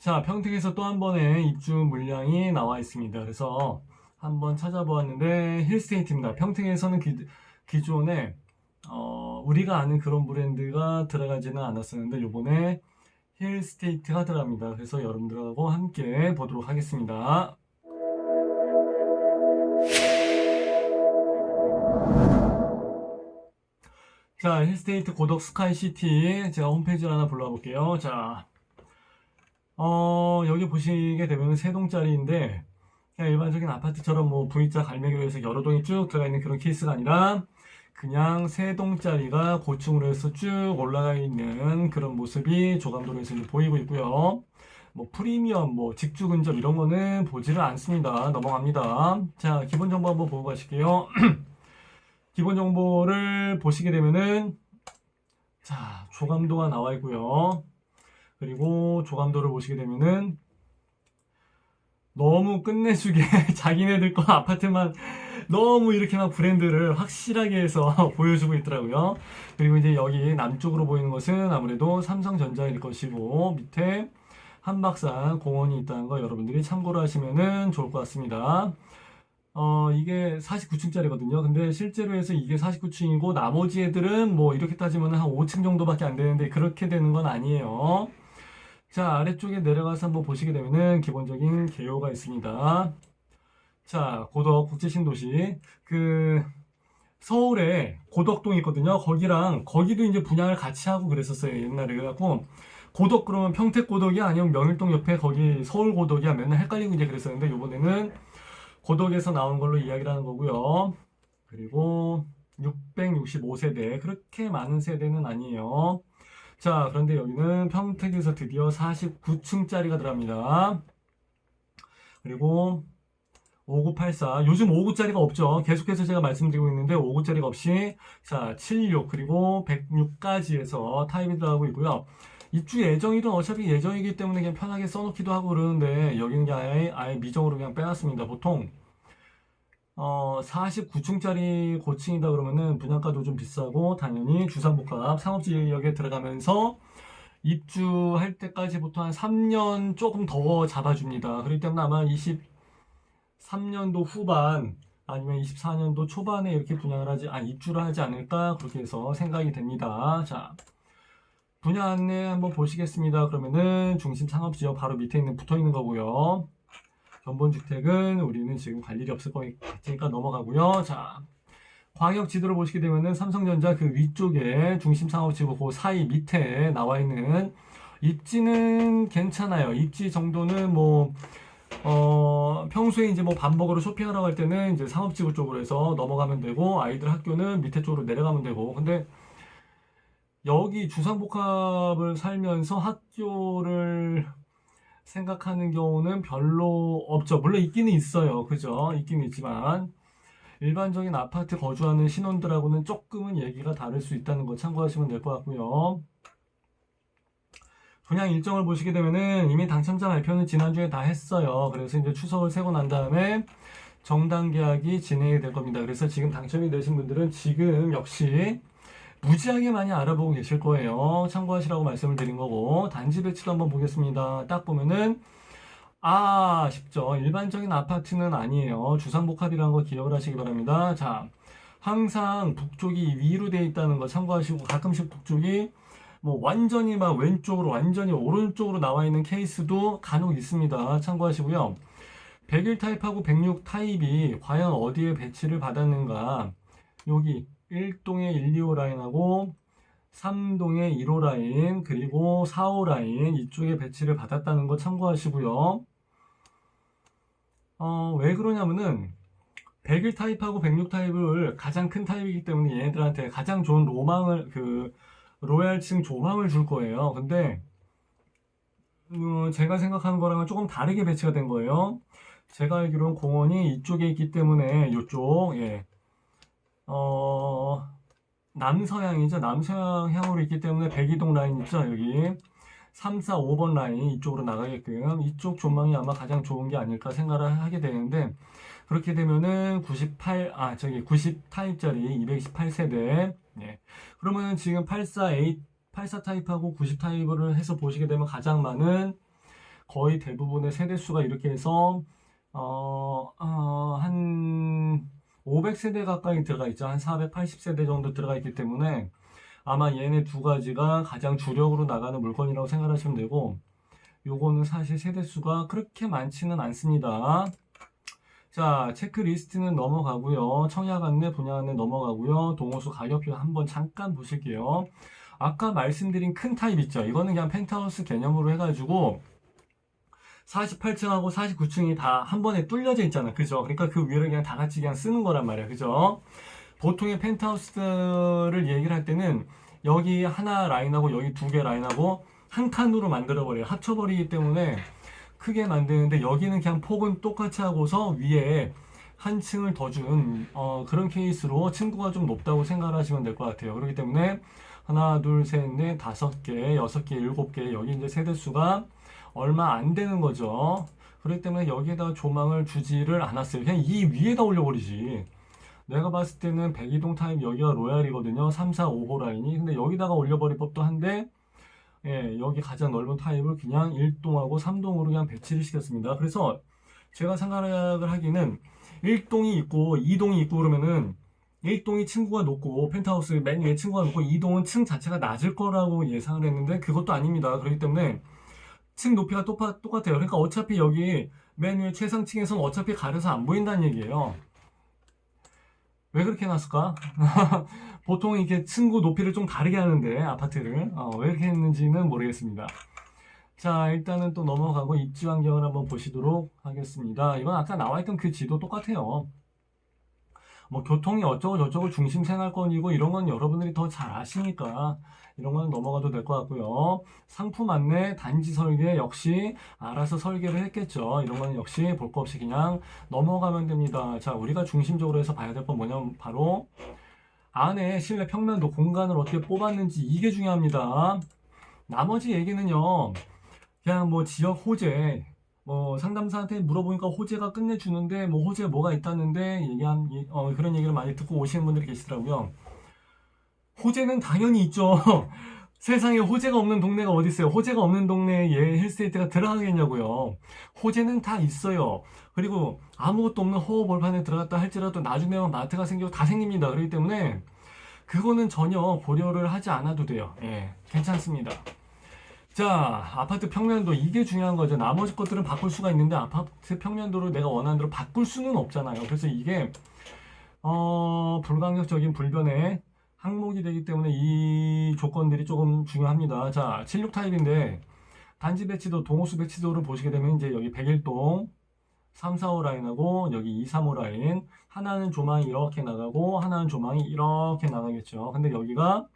자, 평택에서 또 한 번의 입주 물량이 나와 있습니다. 그래서 한번 찾아보았는데 힐스테이트입니다. 평택에서는 기존에 우리가 아는 그런 브랜드가 들어가지는 않았었는데 요번에 힐스테이트가 들어갑니다. 그래서 여러분들하고 함께 보도록 하겠습니다. 자, 힐스테이트 고덕 스카이시티 제가 홈페이지를 하나 불러와 볼게요. 자, 여기 보시게 되면 세 동짜리인데 그냥 일반적인 아파트처럼 뭐 V자 갈매기로해서 여러 동이 쭉 들어가 있는 그런 케이스가 아니라 그냥 세 동짜리가 고층으로 해서 쭉 올라가 있는 그런 모습이 조감도로에서 이제 보이고 있고요. 뭐 프리미엄, 뭐 직주 근접 이런 거는 보지를 않습니다. 넘어갑니다. 자, 기본 정보 한번 보고 가실게요. 기본 정보를 보시게 되면은 자, 조감도가 나와 있고요. 그리고 조감도를 보시게 되면은 너무 끝내주게 자기네들 거 아파트만 너무 이렇게 막 브랜드를 확실하게 해서 보여주고 있더라고요. 그리고 이제 여기 남쪽으로 보이는 것은 아무래도 삼성전자일 것이고 밑에 한박산 공원이 있다는 거 여러분들이 참고를 하시면 좋을 것 같습니다. 이게 49층짜리거든요. 근데 실제로 해서 이게 49층이고 나머지 애들은 뭐 이렇게 따지면 한 5층 정도밖에 안 되는데 그렇게 되는 건 아니에요. 자, 아래쪽에 내려가서 한번 보시게 되면은 기본적인 개요가 있습니다. 자, 고덕 국제신도시. 서울에 고덕동이 있거든요. 거기도 이제 분양을 같이 하고 그랬었어요. 옛날에. 그래갖고, 고덕 그러면 평택 고덕이 아니면 명일동 옆에 거기 서울 고덕이야. 맨날 헷갈리고 이제 그랬었는데, 요번에는 고덕에서 나온 걸로 이야기를 하는 거고요. 그리고 665세대. 그렇게 많은 세대는 아니에요. 자, 그런데 여기는 평택에서 드디어 49층짜리가 들어갑니다. 그리고 5984. 요즘 59짜리가 없죠. 계속해서 제가 말씀드리고 있는데 59짜리가 없이 자, 76 그리고 106까지 해서 타입이 들어가고 있고요. 입주 예정이든 어차피 예정이기 때문에 그냥 편하게 써놓기도 하고 그러는데 여기는 아예 미정으로 그냥 빼놨습니다. 보통 49층짜리 고층이다 그러면은 분양가도 좀 비싸고 당연히 주상복합 상업지역에 들어가면서 입주할 때까지부터 한 3년 조금 더 잡아줍니다. 그렇기 때문에 아마 23년도 후반 아니면 24년도 초반에 이렇게 입주를 하지 않을까 그렇게 해서 생각이 됩니다. 자, 분야 안내 한번 보시겠습니다. 그러면은 중심 상업지역 바로 밑에 붙어 있는 거고요. 견본주택은 우리는 지금 갈 일이 없을 것 같으니까 넘어가고요. 자, 광역 지도를 보시게 되면은 삼성전자 그 위쪽에 중심 상업지구 그 사이 밑에 나와 있는 입지는 괜찮아요. 입지 정도는 뭐 평소에 이제 뭐 밥 먹으러 쇼핑하러 갈 때는 이제 상업지구 쪽으로 해서 넘어가면 되고 아이들 학교는 밑에 쪽으로 내려가면 되고 근데 여기 주상복합을 살면서 학교를 생각하는 경우는 별로 없죠. 물론 있기는 있어요. 그죠? 있기는 있지만 일반적인 아파트 거주하는 신혼들하고는 조금은 얘기가 다를 수 있다는 거 참고하시면 될 것 같고요. 분양 일정을 보시게 되면은 이미 당첨자 발표는 지난주에 다 했어요. 그래서 이제 추석을 세고 난 다음에 정당 계약이 진행이 될 겁니다. 그래서 지금 당첨이 되신 분들은 지금 역시 무지하게 많이 알아보고 계실 거예요. 참고하시라고 말씀을 드린 거고 단지 배치도 한번 보겠습니다. 딱 보면은 싶죠. 일반적인 아파트는 아니에요. 주상복합이라는 거 기억을 하시기 바랍니다. 자, 항상 북쪽이 위로 되어 있다는 거 참고하시고 가끔씩 북쪽이 뭐 완전히 막 왼쪽으로 완전히 오른쪽으로 나와 있는 케이스도 간혹 있습니다. 참고하시고요. 101 타입하고 106 타입이 과연 어디에 배치를 받았는가 여기 1동의 1, 2호 라인하고 3동의 1호 라인 그리고 4호 라인 이쪽에 배치를 받았다는 거 참고하시고요. 왜 그러냐면은 101 타입하고 106 타입을 가장 큰 타입이기 때문에 얘네들한테 가장 좋은 로얄층 조망을 줄 거예요. 근데 제가 생각하는 거랑은 조금 다르게 배치가 된 거예요. 제가 알기로는 공원이 이쪽에 있기 때문에 이쪽 남서향이죠. 남서향으로 있기 때문에 102동 라인 있죠. 여기 3, 4, 5번 라인 이쪽으로 나가게끔 이쪽 조망이 아마 가장 좋은 게 아닐까 생각을 하게 되는데 그렇게 되면은 90 타입짜리 228세대 그러면은 지금 84 타입하고 90 타입을 해서 보시게 되면 가장 많은 거의 대부분의 세대수가 이렇게 해서 한 500세대 가까이 들어가 있죠. 한 480세대 정도 들어가 있기 때문에 아마 얘네 두 가지가 가장 주력으로 나가는 물건이라고 생각하시면 되고, 요거는 사실 세대수가 그렇게 많지는 않습니다. 자, 체크리스트는 넘어가고요. 청약 안내, 분야 안내 넘어가고요. 동호수 가격표 한번 잠깐 보실게요. 아까 말씀드린 큰 타입 있죠. 이거는 그냥 펜트하우스 개념으로 해가지고 48층하고 49층이 다 한 번에 뚫려져 있잖아. 그죠? 그러니까 그 위를 그냥 다 같이 그냥 쓰는 거란 말이야. 그죠? 보통의 펜트하우스를 얘기를 할 때는 여기 하나 라인하고 여기 두 개 라인하고 한 칸으로 만들어버려요. 합쳐버리기 때문에 크게 만드는데, 여기는 그냥 폭은 똑같이 하고서 위에 한 층을 더 준 그런 케이스로 층고가 좀 높다고 생각을 하시면 될 것 같아요. 그렇기 때문에 하나, 둘, 셋, 넷, 다섯 개, 여섯 개, 일곱 개, 여기 이제 세대수가 얼마 안 되는 거죠. 그렇기 때문에 여기에다가 조망을 주지를 않았어요. 그냥 이 위에다 올려버리지. 내가 봤을 때는 백이동 타입 여기가 로얄이거든요. 3, 4, 5호 라인이. 근데 여기다가 올려버릴 법도 한데, 예, 여기 가장 넓은 타입을 그냥 1동하고 3동으로 그냥 배치를 시켰습니다. 그래서 제가 생각을 하기는 1동이 있고 2동이 있고 그러면은 1동이 층고가 높고 펜트하우스 맨 위에 층고가 높고 2동은 층 자체가 낮을 거라고 예상을 했는데 그것도 아닙니다. 그렇기 때문에 층 높이가 똑같아요. 그러니까 어차피 여기 맨 위에 최상층에서는 어차피 가려서 안 보인다는 얘기예요. 왜 그렇게 해놨을까? 보통 이렇게 층고 높이를 좀 다르게 하는데 아파트를 왜 이렇게 했는지는 모르겠습니다. 자, 일단은 또 넘어가고 입지 환경을 한번 보시도록 하겠습니다. 이건 아까 나와있던 그 지도 똑같아요. 뭐 교통이 어쩌고 저쩌고 중심 생활권이고 이런 건 여러분들이 더 잘 아시니까 이런 건 넘어가도 될 것 같고요. 상품 안내, 단지 설계 역시 알아서 설계를 했겠죠. 이런 건 역시 볼 거 없이 그냥 넘어가면 됩니다. 자, 우리가 중심적으로 해서 봐야 될 건 뭐냐면 바로 안에 실내 평면도 공간을 어떻게 뽑았는지, 이게 중요합니다. 나머지 얘기는요, 그냥 뭐 지역 호재, 뭐 상담사한테 물어보니까 호재가 끝내주는데 뭐 호재 뭐가 있다는데 그런 얘기를 많이 듣고 오시는 분들이 계시더라고요. 호재는 당연히 있죠. 세상에 호재가 없는 동네가 어디 있어요? 호재가 없는 동네에 힐스테이트가 들어가겠냐고요. 호재는 다 있어요. 그리고 아무것도 없는 허허벌판에 들어갔다 할지라도 나중에 마트가 생기고 다 생깁니다. 그렇기 때문에 그거는 전혀 고려를 하지 않아도 돼요. 예, 괜찮습니다. 자, 아파트 평면도, 이게 중요한 거죠. 나머지 것들은 바꿀 수가 있는데 아파트 평면도를 내가 원하는 대로 바꿀 수는 없잖아요. 그래서 이게 불가항력적인 불변의 항목이 되기 때문에 이 조건들이 조금 중요합니다. 자, 76 타입인데 단지 배치도, 동호수 배치도를 보시게 되면 이제 여기 101동 3, 4호 라인하고 여기 2, 3호 라인, 하나는 조망이 이렇게 나가고 하나는 조망이 이렇게 나가겠죠. 근데 여기가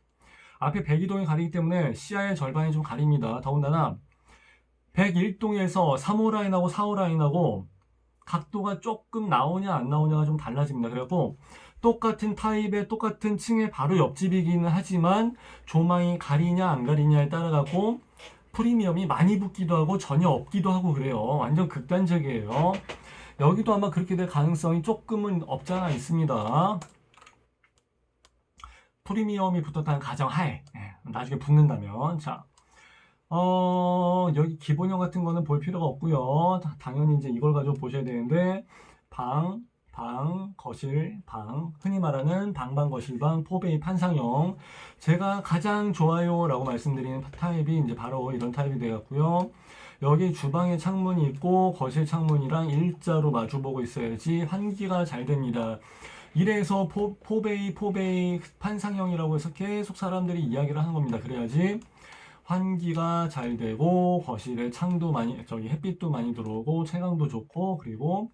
앞에 102동이 가리기 때문에 시야의 절반이 좀 가립니다. 더군다나 101동에서 3호 라인하고 4호 라인하고 각도가 조금 나오냐 안 나오냐가 좀 달라집니다. 그래갖고 똑같은 타입의 똑같은 층의 바로 옆집이기는 하지만 조망이 가리냐 안 가리냐에 따라 갖고 프리미엄이 많이 붙기도 하고 전혀 없기도 하고 그래요. 완전 극단적이에요. 여기도 아마 그렇게 될 가능성이 조금은 없잖아 있습니다. 프리미엄이 붙었다는 가정하에, 나중에 붙는다면. 자, 여기 기본형 같은 거는 볼 필요가 없고요. 당연히 이제 이걸 가지고 보셔야 되는데, 방, 거실, 방, 흔히 말하는 방방, 거실, 방, 포베이 판상형. 제가 가장 좋아요 라고 말씀드리는 타입이 이제 바로 이런 타입이 되겠고요. 여기 주방에 창문이 있고 거실 창문이랑 일자로 마주보고 있어야지 환기가 잘 됩니다. 이래서 포베이 판상형이라고 해서 계속 사람들이 이야기를 하는 겁니다. 그래야지 환기가 잘 되고 거실에 창도 많이, 햇빛도 많이 들어오고 채광도 좋고, 그리고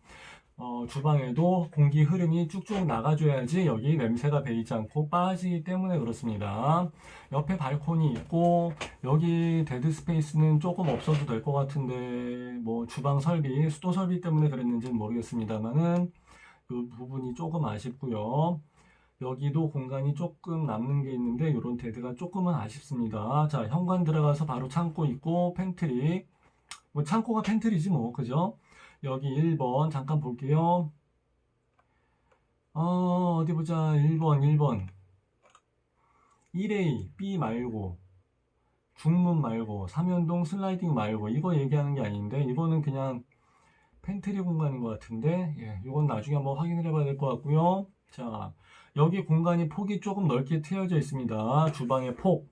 주방에도 공기 흐름이 쭉쭉 나가줘야지 여기 냄새가 배이지 않고 빠지기 때문에 그렇습니다. 옆에 발코니 있고 여기 데드 스페이스는 조금 없어도 될 것 같은데 뭐 주방 설비, 수도 설비 때문에 그랬는지는 모르겠습니다만은 그 부분이 조금 아쉽고요. 여기도 공간이 조금 남는 게 있는데 이런 데드가 조금은 아쉽습니다. 자, 현관 들어가서 바로 창고 있고 팬트리, 뭐 창고가 팬트리지 뭐, 그죠? 여기 1번 잠깐 볼게요. 어디 보자. 1번 1A B 말고 중문 말고 3연동 슬라이딩 말고 이거 얘기하는 게 아닌데 이거는 그냥 팬트리 공간인 것 같은데 이건 나중에 한번 확인을 해봐야 될 것 같고요. 자, 여기 공간이 폭이 조금 넓게 트여져 있습니다. 주방의 폭,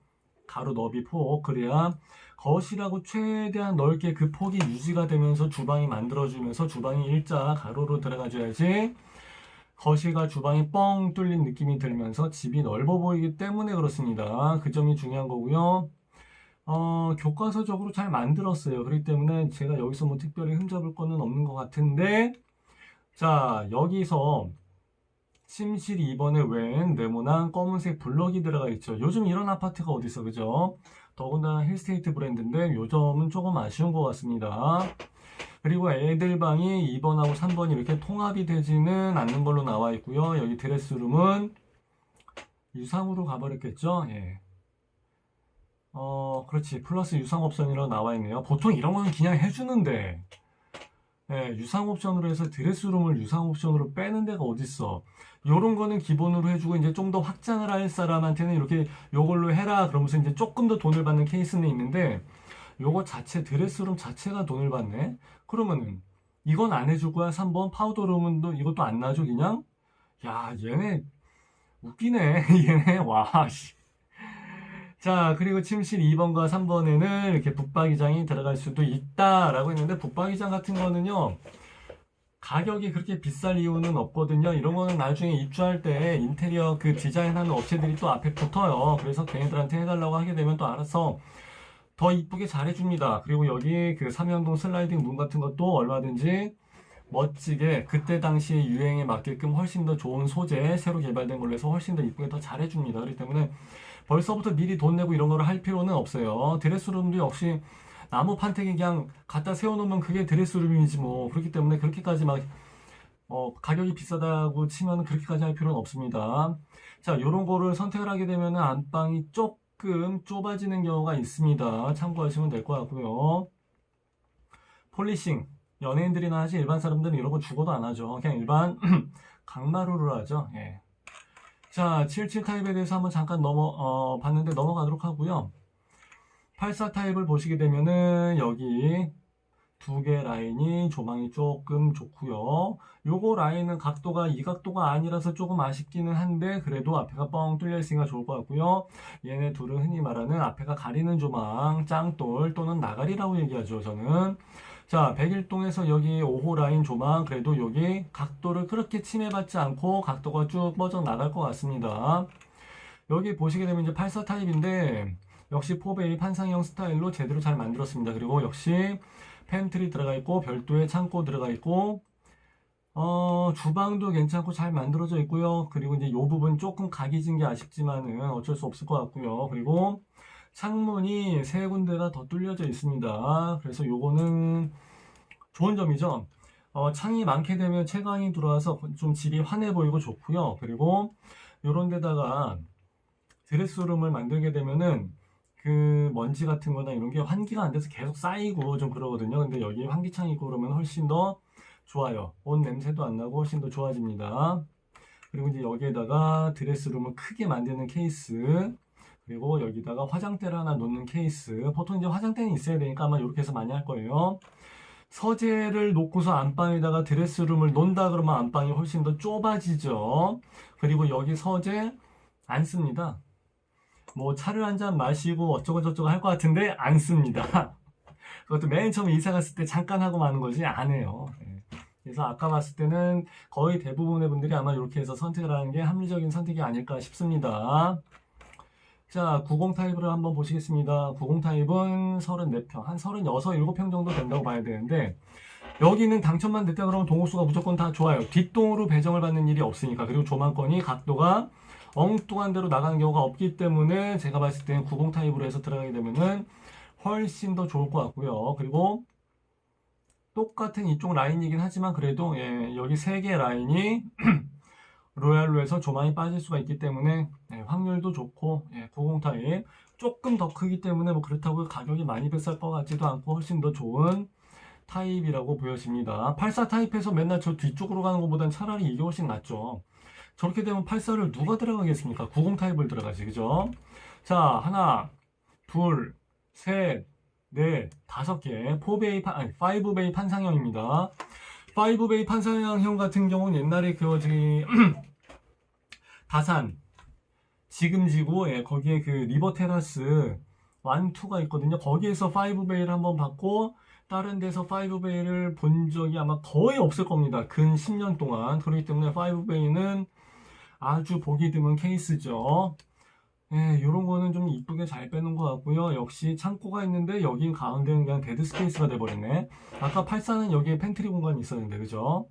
가로 너비 폭, 그래야 거실하고 최대한 넓게 그 폭이 유지가 되면서 주방이 만들어지면서 주방이 일자 가로로 들어가줘야지 거실과 주방이 뻥 뚫린 느낌이 들면서 집이 넓어 보이기 때문에 그렇습니다. 그 점이 중요한 거고요. 교과서적으로 잘 만들었어요. 그렇기 때문에 제가 여기서 뭐 특별히 흠잡을 거는 없는 것 같은데, 자, 여기서 침실 2번에 웬 네모난 검은색 블럭이 들어가 있죠. 요즘 이런 아파트가 어디 있어, 그죠? 더군다나 힐스테이트 브랜드인데 요 점은 조금 아쉬운 것 같습니다. 그리고 애들 방이 2번하고 3번이 이렇게 통합이 되지는 않는 걸로 나와 있고요. 여기 드레스룸은 유상으로 가버렸겠죠? 예. 그렇지. 플러스 유상 옵션이라고 나와 있네요. 보통 이런 거는 그냥 해주는데, 예, 유상 옵션으로 해서 드레스룸을 유상 옵션으로 빼는 데가 어딨어. 요런 거는 기본으로 해주고, 이제 좀 더 확장을 할 사람한테는 이렇게 요걸로 해라. 그러면서 이제 조금 더 돈을 받는 케이스는 있는데, 요거 자체, 드레스룸 자체가 돈을 받네? 그러면은, 이건 안 해줄 거야? 3번 파우더룸은 또 이것도 안 놔줘, 그냥? 야, 얘네, 웃기네. 얘네, 와, 씨. 자, 그리고 침실 2번과 3번에는 이렇게 붙박이장이 들어갈 수도 있다라고 했는데, 붙박이장 같은 거는요, 가격이 그렇게 비쌀 이유는 없거든요. 이런 거는 나중에 입주할 때 인테리어 그 디자인하는 업체들이 또 앞에 붙어요. 그래서 걔네들한테 해달라고 하게 되면 또 알아서 더 이쁘게 잘해줍니다. 그리고 여기 그 삼연동 슬라이딩 문 같은 것도 얼마든지 멋지게 그때 당시 유행에 맞게끔 훨씬 더 좋은 소재 새로 개발된 걸로 해서 훨씬 더 이쁘게 더 잘해줍니다. 그렇기 때문에 벌써부터 미리 돈 내고 이런 거를 할 필요는 없어요. 드레스룸도 역시 나무 판택이 그냥 갖다 세워놓으면 그게 드레스룸이지 뭐. 그렇기 때문에 그렇게까지 막 가격이 비싸다고 치면 그렇게까지 할 필요는 없습니다. 자, 요런 거를 선택을 하게 되면 안방이 조금 좁아지는 경우가 있습니다. 참고하시면 될 것 같고요. 폴리싱 연예인들이나 하지 일반 사람들은 이런 거 죽어도 안 하죠. 그냥 일반 강마루로 하죠. 예. 자, 77 타입에 대해서 한번 잠깐 봤는데 넘어가도록 하고요. 84 타입을 보시게 되면은 여기 두 개 라인이 조망이 조금 좋고요. 요거 라인은 각도가 이 각도가 아니라서 조금 아쉽기는 한데 그래도 앞에가 뻥 뚫려 있으니까 좋을 것 같고요. 얘네 둘은 흔히 말하는 앞에가 가리는 조망, 짱돌 또는 나가리라고 얘기하죠. 저는 자, 101동에서 여기 5호 라인 조망 그래도 여기 각도를 그렇게 침해받지 않고 각도가 쭉 뻗어 나갈 것 같습니다. 여기 보시게 되면 이제 84 타입인데 역시 포베이 판상형 스타일로 제대로 잘 만들었습니다. 그리고 역시 팬트리 들어가 있고 별도의 창고 들어가 있고 주방도 괜찮고 잘 만들어져 있고요. 그리고 이제 이 부분 조금 각이 진 게 아쉽지만은 어쩔 수 없을 것 같고요. 그리고 창문이 세 군데가 더 뚫려져 있습니다. 그래서 요거는 좋은 점이죠. 창이 많게 되면 채광이 들어와서 좀 집이 환해 보이고 좋고요. 그리고 요런 데다가 드레스룸을 만들게 되면은 그 먼지 같은 거나 이런 게 환기가 안 돼서 계속 쌓이고 좀 그러거든요. 근데 여기 환기창이 있고 그러면 훨씬 더 좋아요. 옷 냄새도 안 나고 훨씬 더 좋아집니다. 그리고 이제 여기에다가 드레스룸을 크게 만드는 케이스, 그리고 여기다가 화장대를 하나 놓는 케이스. 보통 이제 화장대는 있어야 되니까 아마 이렇게 해서 많이 할 거예요. 서재를 놓고서 안방에다가 드레스룸을 놓는다 그러면 안방이 훨씬 더 좁아지죠. 그리고 여기 서재 안 씁니다. 뭐 차를 한 잔 마시고 어쩌고 저쩌고 할 것 같은데 안 씁니다. 그것도 맨 처음 이사 갔을 때 잠깐 하고 마는 거지 안 해요. 그래서 아까 봤을 때는 거의 대부분의 분들이 아마 이렇게 해서 선택을 하는 게 합리적인 선택이 아닐까 싶습니다. 자, 90 타입을 한번 보시겠습니다. 90 타입은 34평, 한 36, 7평 정도 된다고 봐야 되는데 여기는 당첨만 됐다 그러면 동호수가 무조건 다 좋아요. 뒷동으로 배정을 받는 일이 없으니까. 그리고 조망권이 각도가 엉뚱한 데로 나가는 경우가 없기 때문에 제가 봤을 때는 90 타입으로 해서 들어가게 되면은 훨씬 더 좋을 것 같고요. 그리고 똑같은 이쪽 라인이긴 하지만 그래도 여기 3개 라인이 로얄로 해서 조망이 빠질 수가 있기 때문에 확률도 좋고 90 타입 조금 더 크기 때문에 뭐 그렇다고 가격이 많이 비쌀 것 같지도 않고 훨씬 더 좋은 타입이라고 보여집니다. 84 타입에서 맨날 저 뒤쪽으로 가는 것보단 차라리 이게 훨씬 낫죠. 저렇게 되면 84를 누가 들어가겠습니까? 90 타입을 들어가지, 그죠? 자, 하나, 둘, 셋, 넷, 5개. 5베이 판상형입니다. 5베이 판상형 같은 경우는 옛날에 저기 다산 지금지구 거기에 그 리버 테라스 1, 2가 있거든요. 거기에서 5베이를 한번 봤고 다른 데서 5베이를 본 적이 아마 거의 없을 겁니다. 근 10년 동안. 그렇기 때문에 5베이는 아주 보기 드문 케이스죠. 이런 거는 좀 이쁘게 잘 빼는 것 같고요. 역시 창고가 있는데 여긴 가운데는 그냥 데드 스페이스가 돼버렸네. 아까 84는 여기에 팬트리 공간이 있었는데 그죠?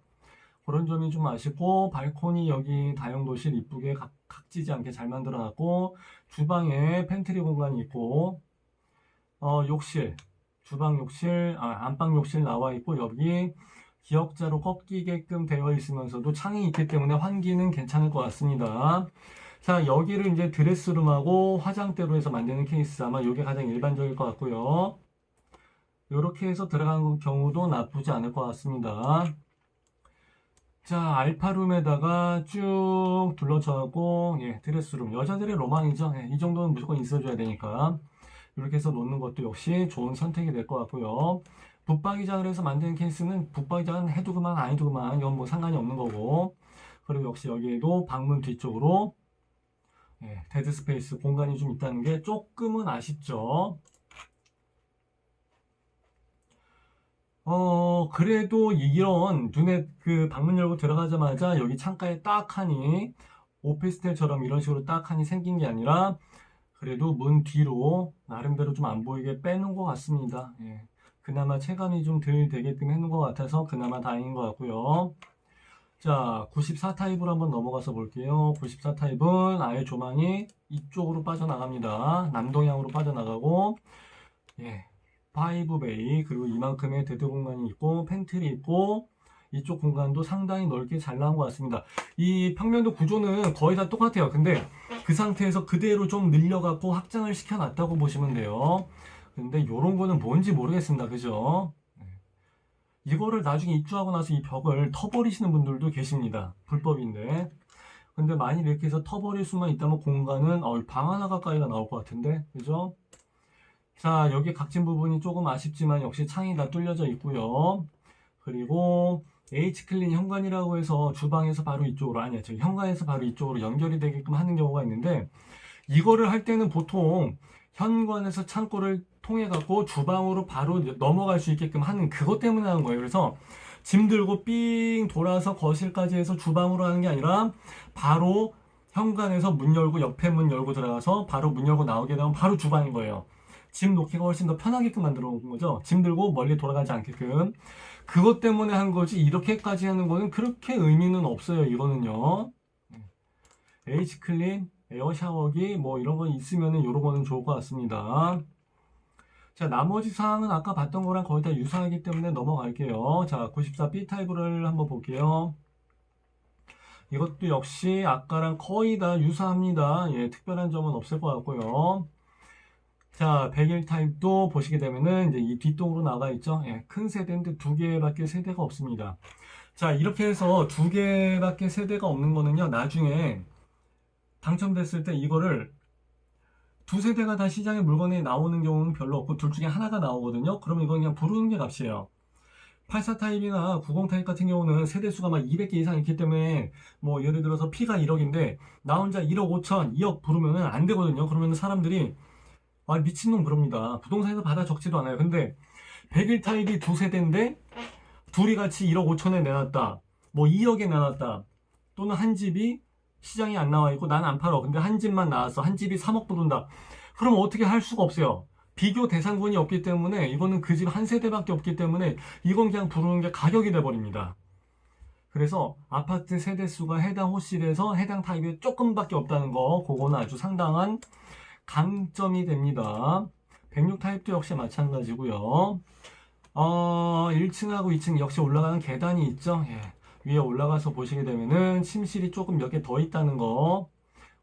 그런 점이 좀 아쉽고 발코니 여기 다용도실 이쁘게 각지지 않게 잘 만들어놨고 주방에 팬트리 공간이 있고 욕실 주방 욕실 안방 욕실 나와 있고 여기 기역자로 꺾이게끔 되어 있으면서도 창이 있기 때문에 환기는 괜찮을 것 같습니다. 자, 여기를 이제 드레스룸하고 화장대로 해서 만드는 케이스 아마 이게 가장 일반적일 것 같고요. 이렇게 해서 들어간 경우도 나쁘지 않을 것 같습니다. 자, 알파룸에다가 쭉 둘러쳐갖고 드레스룸 여자들의 로망이죠. 이 정도는 무조건 있어줘야 되니까 이렇게 해서 놓는 것도 역시 좋은 선택이 될 것 같고요. 붙박이장을 해서 만드는 케이스는 붙박이장은 해도 그만 안 해도 그만 이건 뭐 상관이 없는 거고 그리고 역시 여기에도 방문 뒤쪽으로 데드 스페이스 공간이 좀 있다는 게 조금은 아쉽죠. 그래도 이런 눈에 그 방문 열고 들어가자마자 여기 창가에 딱 하니 오피스텔처럼 이런 식으로 딱 하니 생긴 게 아니라 그래도 문 뒤로 나름대로 좀 안 보이게 빼는 것 같습니다. 그나마 체감이 좀 덜 되게끔 해놓은 것 같아서 그나마 다행인 것 같고요. 자, 94 타입으로 한번 넘어가서 볼게요. 94 타입은 아예 조망이 이쪽으로 빠져나갑니다. 남동향으로 빠져나가고 5베이 그리고 이만큼의 데드 공간이 있고 팬트리 있고 이쪽 공간도 상당히 넓게 잘 나온 것 같습니다. 이 평면도 구조는 거의 다 똑같아요. 근데 그 상태에서 그대로 좀 늘려갖고 확장을 시켜놨다고 보시면 돼요. 근데 이런 거는 뭔지 모르겠습니다. 그죠? 이거를 나중에 입주하고 나서 이 벽을 터버리시는 분들도 계십니다. 불법인데. 근데 만일 이렇게 해서 터버릴 수만 있다면 공간은 방 하나 가까이가 나올 것 같은데. 그죠? 자, 여기 각진 부분이 조금 아쉽지만 역시 창이 다 뚫려져 있고요. 그리고 H클린 현관이라고 해서 주방에서 바로 이쪽으로 저기 현관에서 바로 이쪽으로 연결이 되게끔 하는 경우가 있는데 이거를 할 때는 보통 현관에서 창고를 통해 갖고 주방으로 바로 넘어갈 수 있게끔 하는 그것 때문에 하는 거예요. 그래서 짐 들고 삥 돌아서 거실까지 해서 주방으로 하는 게 아니라 바로 현관에서 문 열고 옆에 문 열고 들어가서 바로 문 열고 나오게 되면 바로 주방인 거예요. 짐 놓기가 훨씬 더 편하게끔 만들어 놓은 거죠. 짐 들고 멀리 돌아가지 않게끔. 그것 때문에 한 거지 이렇게까지 하는 거는 그렇게 의미는 없어요. 이거는요. H클린, 에어 샤워기 뭐 이런 거 있으면은 요런 거는 좋을 것 같습니다. 자, 나머지 사항은 아까 봤던 거랑 거의 다 유사하기 때문에 넘어갈게요. 자, 94B 타입을 한번 볼게요. 이것도 역시 아까랑 거의 다 유사합니다. 특별한 점은 없을 것 같고요. 자, 101 타입도 보시게 되면은 이제 이 뒷동으로 나가 있죠. 큰 세대인데 2개밖에 세대가 없습니다. 자, 이렇게 해서 2개밖에 세대가 없는 거는요, 나중에 당첨됐을 때 이거를 2세대가 다 시장에 물건이 나오는 경우는 별로 없고 둘 중에 하나가 나오거든요. 그럼 이건 그냥 부르는 게 값이에요. 84 타입이나 90 타입 같은 경우는 세대수가 막 200개 이상 있기 때문에 뭐 예를 들어서 P가 1억인데 나 혼자 1억 5천, 2억 부르면은 안 되거든요. 그러면 사람들이 미친놈 그럽니다. 부동산에서 받아 적지도 않아요. 근데 101 타입이 2세대인데 둘이 같이 1억 5천에 내놨다. 뭐 2억에 내놨다. 또는 한 집이 시장에 안 나와 있고 난 안 팔어. 근데 한 집만 나와서 한 집이 3억 부른다. 그럼 어떻게 할 수가 없어요. 비교 대상군이 없기 때문에 이거는 그 집 한 세대밖에 없기 때문에 이건 그냥 부르는 게 가격이 돼버립니다. 그래서 아파트 세대수가 해당 호실에서 해당 타입에 조금밖에 없다는 거 그거는 아주 상당한 강점이 됩니다. 106 타입도 역시 마찬가지고요. 1층하고 2층 역시 올라가는 계단이 있죠. 위에 올라가서 보시게 되면은 침실이 조금 몇 개 더 있다는 거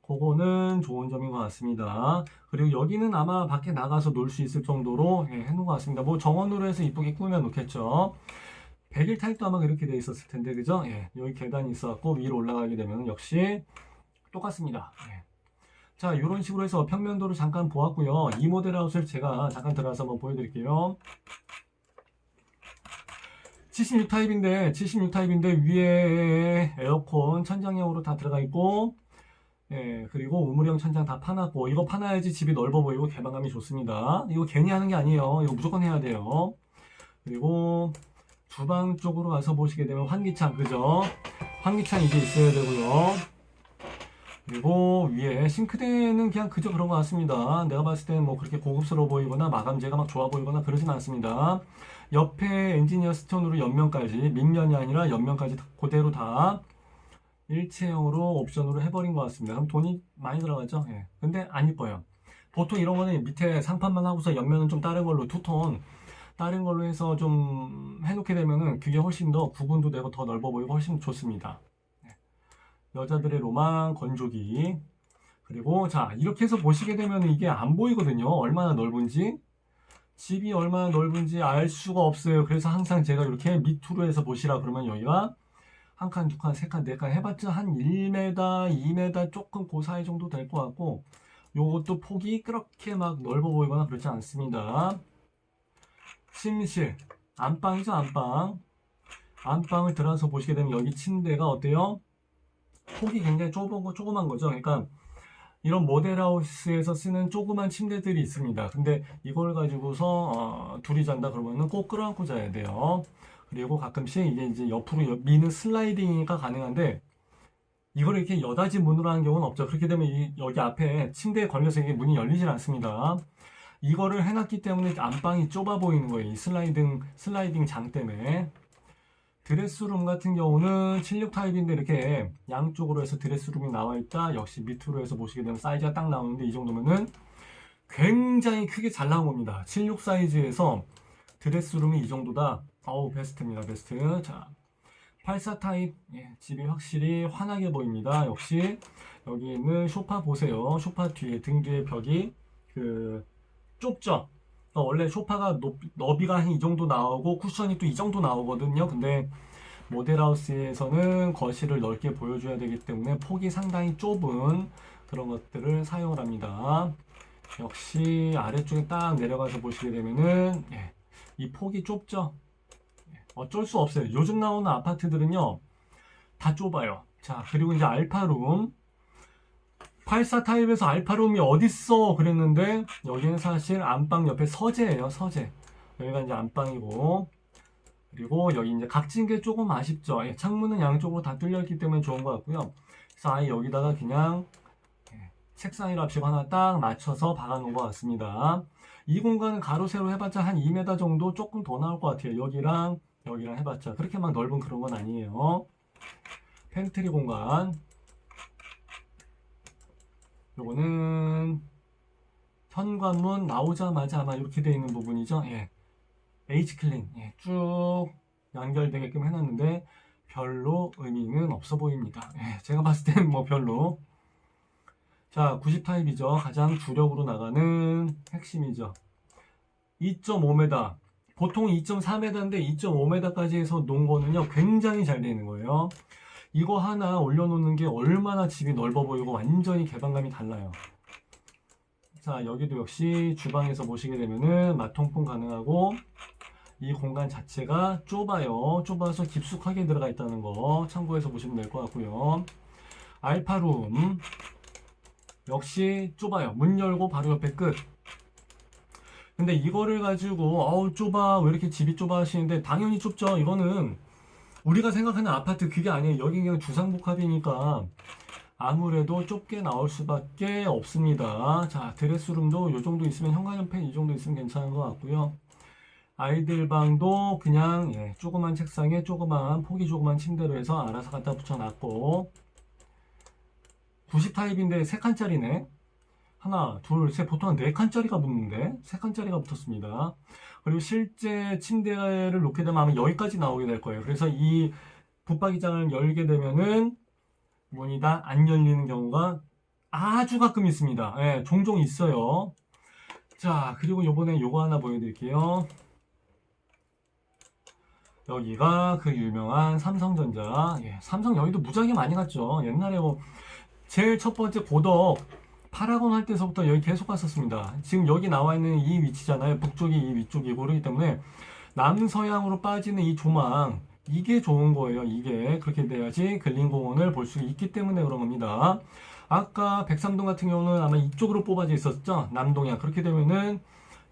그거는 좋은 점인 것 같습니다. 그리고 여기는 아마 밖에 나가서 놀 수 있을 정도로 해놓은 것 같습니다. 뭐 정원으로 해서 이쁘게 꾸며 놓겠죠. 101 타입도 아마 그렇게 돼 있었을 텐데 그죠? 여기 계단이 있어갖고 위로 올라가게 되면 역시 똑같습니다. 자, 이런 식으로 해서 평면도를 잠깐 보았고요. 이 모델 하우스를 제가 잠깐 들어가서 한번 보여드릴게요. 76타입인데 위에 에어컨 천장형으로 다 들어가 있고, 예, 그리고 우물형 천장 다 파놨고, 이거 파놔야지 집이 넓어 보이고 개방감이 좋습니다. 이거 괜히 하는 게 아니에요. 이거 무조건 해야 돼요. 그리고 주방 쪽으로 가서 보시게 되면 환기창, 그죠? 환기창 이게 있어야 되고요. 그리고 위에 싱크대는 그냥 그저 그런 것 같습니다. 내가 봤을 때는 뭐 그렇게 고급스러워 보이거나 마감재가 막 좋아 보이거나 그러진 않습니다. 옆에 엔지니어 스톤으로 옆면까지, 밑면이 아니라 옆면까지 그대로 다 일체형으로 옵션으로 해버린 것 같습니다. 그럼 돈이 많이 들어가죠? 예. 근데 안 이뻐요. 보통 이런 거는 밑에 상판만 하고서 옆면은 좀 다른 걸로 투톤, 다른 걸로 해서 좀 해놓게 되면은 그게 훨씬 더 구분도 되고 더 넓어 보이고 훨씬 좋습니다. 여자들의 로망 건조기. 그리고 자, 이렇게 해서 보시게 되면 이게 안 보이거든요. 얼마나 넓은지. 집이 얼마나 넓은지 알 수가 없어요. 그래서 항상 제가 이렇게 밑으로 해서 보시라 그러면 여기가 한 칸, 두 칸, 세 칸, 네 칸 해봤자 한 1m, 2m 조금 그 사이 정도 될 것 같고, 요것도 폭이 그렇게 막 넓어 보이거나 그렇지 않습니다. 침실, 안방이죠, 안방. 안방을 들어서 보시게 되면 여기 침대가 어때요? 폭이 굉장히 조그만 거죠. 그러니까 이런 모델하우스에서 쓰는 조그만 침대들이 있습니다. 근데 이걸 가지고서 둘이 잔다 그러면은 꼭 끌어안고 자야 돼요. 그리고 가끔씩 이게 이제 옆으로 미는 슬라이딩이가 가능한데 이걸 이렇게 여닫이 문으로 하는 경우는 없죠. 그렇게 되면 여기 앞에 침대에 걸려서 이게 문이 열리질 않습니다. 이거를 해놨기 때문에 안방이 좁아 보이는 거예요. 이 슬라이딩 장 때문에. 드레스룸 같은 경우는 76 타입인데 이렇게 양쪽으로 해서 드레스룸이 나와 있다. 역시 밑으로 해서 보시게 되면 사이즈가 딱 나오는데 이 정도면은 굉장히 크게 잘 나온 겁니다. 76 사이즈에서 드레스룸이 이 정도다. 어우, 베스트입니다. 베스트. 자, 84 타입. 예, 집이 확실히 환하게 보입니다. 역시 여기 있는 소파 보세요. 소파 뒤에 등 뒤에 벽이 좁죠. 원래 소파가 너비가 한 이 정도 나오고 쿠션이 또 이 정도 나오거든요. 근데 모델하우스에서는 거실을 넓게 보여줘야 되기 때문에 폭이 상당히 좁은 그런 것들을 사용을 합니다. 역시 아래쪽에 딱 내려가서 보시게 되면은 이 폭이 좁죠. 어쩔 수 없어요. 요즘 나오는 아파트들은요 다 좁아요. 자, 그리고 이제 알파룸. 84 타입에서 알파룸이 어딨어 그랬는데 여기는 사실 안방 옆에 서재예요. 서재. 여기가 이제 안방이고, 그리고 여기 이제 각진 게 조금 아쉽죠. 창문은 양쪽으로 다 뚫려있기 때문에 좋은 것 같고요. 그래서 아예 여기다가 그냥 책상이랍시고 하나 딱 맞춰서 박아놓은 것 같습니다. 이 공간은 가로 세로 해봤자 한 2m 정도 조금 더 나올 것 같아요. 여기랑 여기랑 해봤자 그렇게 막 넓은 그런 건 아니에요. 팬트리 공간. 요거는 현관문 나오자마자 아마 이렇게 되어 있는 부분이죠. H클린. 쭉 연결되게끔 해놨는데 별로 의미는 없어 보입니다. 제가 봤을 때는 뭐 별로. 자, 90 타입이죠. 가장 주력으로 나가는 핵심이죠. 2.5m. 보통 2.4m인데 2.5m까지 해서 놓은 거는요 굉장히 잘 되어 있는 거예요. 이거 하나 올려놓는 게 얼마나 집이 넓어 보이고 완전히 개방감이 달라요. 자, 여기도 역시 주방에서 보시게 되면은 마통풍 가능하고 이 공간 자체가 좁아요. 좁아서 깊숙하게 들어가 있다는 거 참고해서 보시면 될 것 같고요. 알파룸 역시 좁아요. 문 열고 바로 옆에 끝. 근데 이거를 가지고 어우 좁아 왜 이렇게 집이 좁아 하시는데 당연히 좁죠. 이거는 우리가 생각하는 아파트 그게 아니에요. 여기 그냥 주상복합이니까 아무래도 좁게 나올 수밖에 없습니다. 자, 드레스룸도 이 정도 있으면 현관옆에 이 정도 있으면 괜찮은 것 같고요. 아이들 방도 그냥 조그만 책상에 폭이 조그만 침대로 해서 알아서 갖다 붙여놨고, 90 타입인데 3칸짜리네. 하나, 둘, 셋, 보통 한 4칸짜리가 붙는데 3칸짜리가 붙었습니다. 그리고 실제 침대를 놓게 되면 아마 여기까지 나오게 될 거예요. 그래서 이 붙박이장을 열게 되면은 문이 다 안 열리는 경우가 아주 가끔 있습니다. 종종 있어요. 자, 그리고 요번에 요거 하나 보여드릴게요. 여기가 그 유명한 삼성전자. 삼성 여기도 무지하게 많이 갔죠. 옛날에 뭐 제일 첫 번째 고덕 파라곤 할 때서부터 여기 계속 갔었습니다. 지금 여기 나와 있는 이 위치잖아요. 북쪽이 이 위쪽이고 그렇기 때문에 남서향으로 빠지는 이 조망 이게 좋은 거예요. 이게 그렇게 돼야지 근린공원을 볼 수 있기 때문에 그런 겁니다. 아까 백삼동 같은 경우는 아마 이쪽으로 뽑아져 있었죠. 남동향. 그렇게 되면은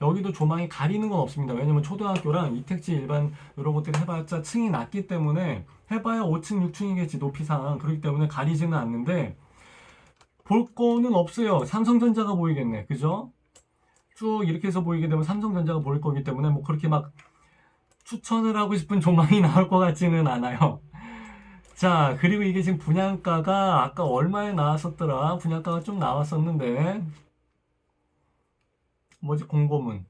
여기도 조망이 가리는 건 없습니다. 왜냐면 초등학교랑 이택지 일반 이런 것들이 해봤자 층이 낮기 때문에 해봐야 5층, 6층이겠지 높이상. 그렇기 때문에 가리지는 않는데 볼 거는 없어요. 삼성전자가 보이겠네. 그죠? 쭉 이렇게 해서 보이게 되면 삼성전자가 보일 거기 때문에 뭐 그렇게 막 추천을 하고 싶은 조망이 나올 것 같지는 않아요. 자, 그리고 이게 지금 분양가가 아까 얼마에 나왔었더라? 분양가가 좀 나왔었는데 뭐지? 공고문.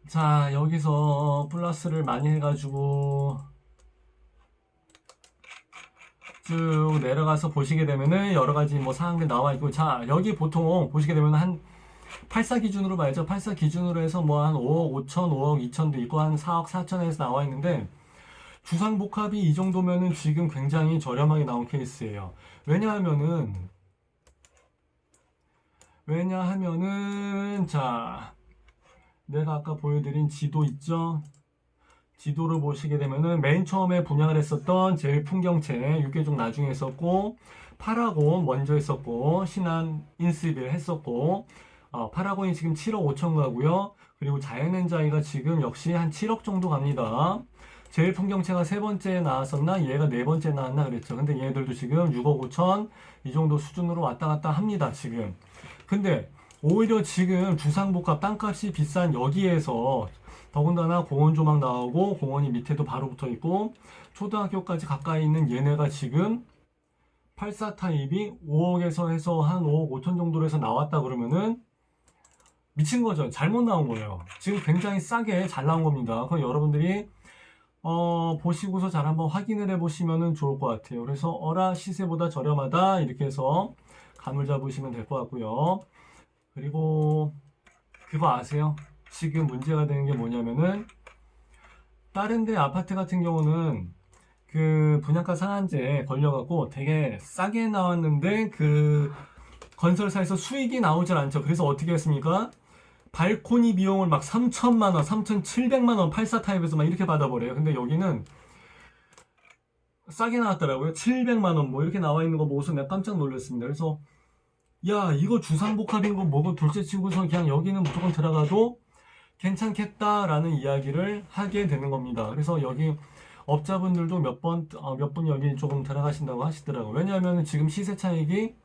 자, 여기서 플러스를 많이 해가지고 쭉 내려가서 보시게 되면은 여러 가지 뭐 사항들 나와 있고, 자, 여기 보통 보시게 되면 한 84 기준으로 봐야죠. 84 기준으로 해서 뭐 한 5억 5천, 5억 2천도 있고 한 4억 4천에서 나와 있는데 주상복합이 이 정도면은 지금 굉장히 저렴하게 나온 케이스예요. 왜냐하면은 자, 내가 아까 보여드린 지도 있죠? 지도를 보시게 되면은 맨 처음에 분양을 했었던 제일 풍경채 육개종 나중에 했었고 파라곤 먼저 했었고 신안 인스빌 했었고 파라곤이 지금 7억 5천 가고요. 그리고 자연엔자이가 지금 역시 한 7억 정도 갑니다. 제일 풍경채가 세 번째 나왔었나? 얘가 네 번째 나왔나 그랬죠. 근데 얘들도 지금 6억 5천 이 정도 수준으로 왔다 갔다 합니다. 지금. 근데 오히려 지금 주상복합 땅값이 비싼 여기에서 더군다나 공원 조망 나오고 공원이 밑에도 바로 붙어 있고 초등학교까지 가까이 있는 얘네가 지금 84 타입이 5억에서 해서 한 5억 5천 정도로 해서 나왔다 그러면은 미친 거죠. 잘못 나온 거예요. 지금 굉장히 싸게 잘 나온 겁니다. 그럼 여러분들이 보시고서 잘 한번 확인을 해 보시면 좋을 것 같아요. 그래서 어라 시세보다 저렴하다 이렇게 해서 감을 잡으시면 될 것 같고요. 그리고 그거 아세요? 지금 문제가 되는 게 뭐냐면은 다른 데 아파트 같은 경우는 그 분양가 상한제 걸려갖고 되게 싸게 나왔는데 그 건설사에서 수익이 나오질 않죠. 그래서 어떻게 했습니까? 발코니 비용을 막 3천만 원, 3,700만 원 84 타입에서 막 이렇게 받아버려요. 근데 여기는 싸게 나왔더라고요. 700만 원 뭐 이렇게 나와 있는 거 보고서 내가 깜짝 놀랐습니다. 그래서 야 이거 주상복합인 거 뭐고 둘째 치고서 그냥 여기는 무조건 들어가도 괜찮겠다라는 이야기를 하게 되는 겁니다. 그래서 여기 업자분들도 몇 분 여기 조금 들어가신다고 하시더라고요. 왜냐하면 지금 시세 차익이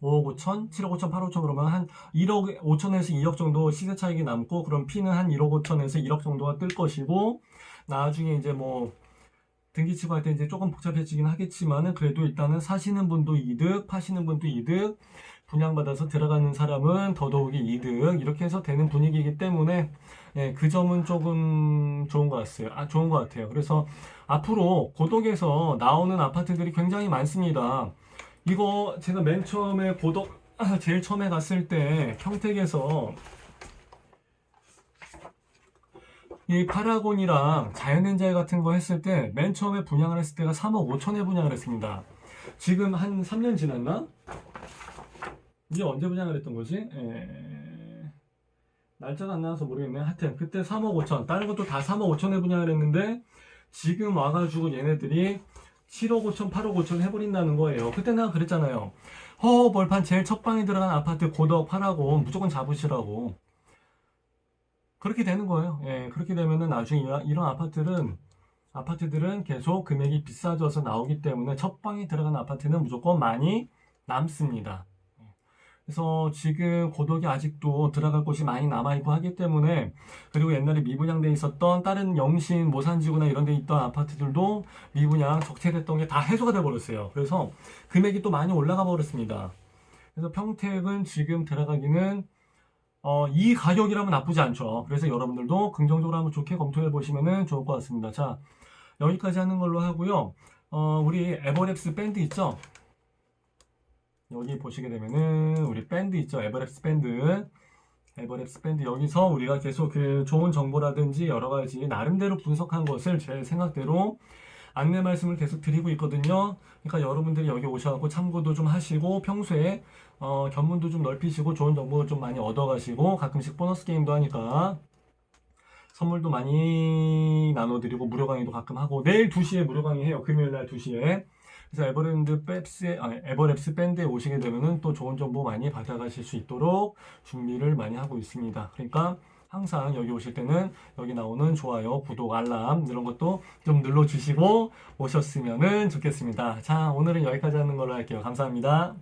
5억 5천, 7억 5천, 8억 5천 그러면 한 1억 5천에서 2억 정도 시세 차익이 남고 그럼 피는 한 1억 5천에서 1억 정도가 뜰 것이고 나중에 이제 뭐 등기치고 할 때 이제 조금 복잡해지긴 하겠지만은 그래도 일단은 사시는 분도 이득, 파시는 분도 이득, 분양받아서 들어가는 사람은 더더욱이 이득 이렇게 해서 되는 분위기이기 때문에 예, 그 점은 조금 좋은 것 같아요. 좋은 것 같아요. 그래서 앞으로 고덕에서 나오는 아파트들이 굉장히 많습니다. 이거 제가 맨 처음에 고덕 제일 처음에 갔을 때 평택에서 이 파라곤이랑 자연엔자이 같은 거 했을 때 맨 처음에 분양을 했을 때가 3억 5천에 분양을 했습니다. 지금 한 3년 지났나? 이게 언제 분양을 했던 거지? 날짜가 안 나와서 모르겠네. 하여튼 그때 3억 5천 다른 것도 다 3억 5천에 분양을 했는데 지금 와가지고 얘네들이 7억 5천 8억 5천 해버린다는 거예요. 그때 내가 그랬잖아요. 벌판 제일 첫 방에 들어간 아파트 고덕 파라곤 무조건 잡으시라고. 그렇게 되는 거예요. 예, 그렇게 되면은 나중에 이런 아파트들은 계속 금액이 비싸져서 나오기 때문에 첫 방에 들어간 아파트는 무조건 많이 남습니다. 그래서 지금 고덕이 아직도 들어갈 곳이 많이 남아있고 하기 때문에 그리고 옛날에 미분양돼 있었던 다른 영신, 모산지구나 이런 데 있던 아파트들도 미분양 적체됐던 게 다 해소가 돼 버렸어요. 그래서 금액이 또 많이 올라가 버렸습니다. 그래서 평택은 지금 들어가기는 이 가격이라면 나쁘지 않죠. 그래서 여러분들도 긍정적으로 한번 좋게 검토해 보시면 좋을 것 같습니다. 자, 여기까지 하는 걸로 하고요. 우리 에버랩스 밴드 있죠? 여기 보시게 되면은 우리 밴드 있죠? 에버랩스 밴드 여기서 우리가 계속 그 좋은 정보라든지 여러 가지 나름대로 분석한 것을 제 생각대로 안내 말씀을 계속 드리고 있거든요. 그러니까 여러분들이 여기 오셔갖고 참고도 좀 하시고 평소에 견문도 좀 넓히시고 좋은 정보 좀 많이 얻어가시고 가끔씩 보너스 게임도 하니까 선물도 많이 나눠드리고 무료 강의도 가끔 하고 내일 2시에 무료 강의 해요. 금요일날 2시에. 그래서 에버랩스 밴드에 오시게 되면은 또 좋은 정보 많이 받아가실 수 있도록 준비를 많이 하고 있습니다. 그러니까 항상 여기 오실 때는 여기 나오는 좋아요, 구독, 알람 이런 것도 좀 눌러주시고 오셨으면 좋겠습니다. 자, 오늘은 여기까지 하는 걸로 할게요. 감사합니다.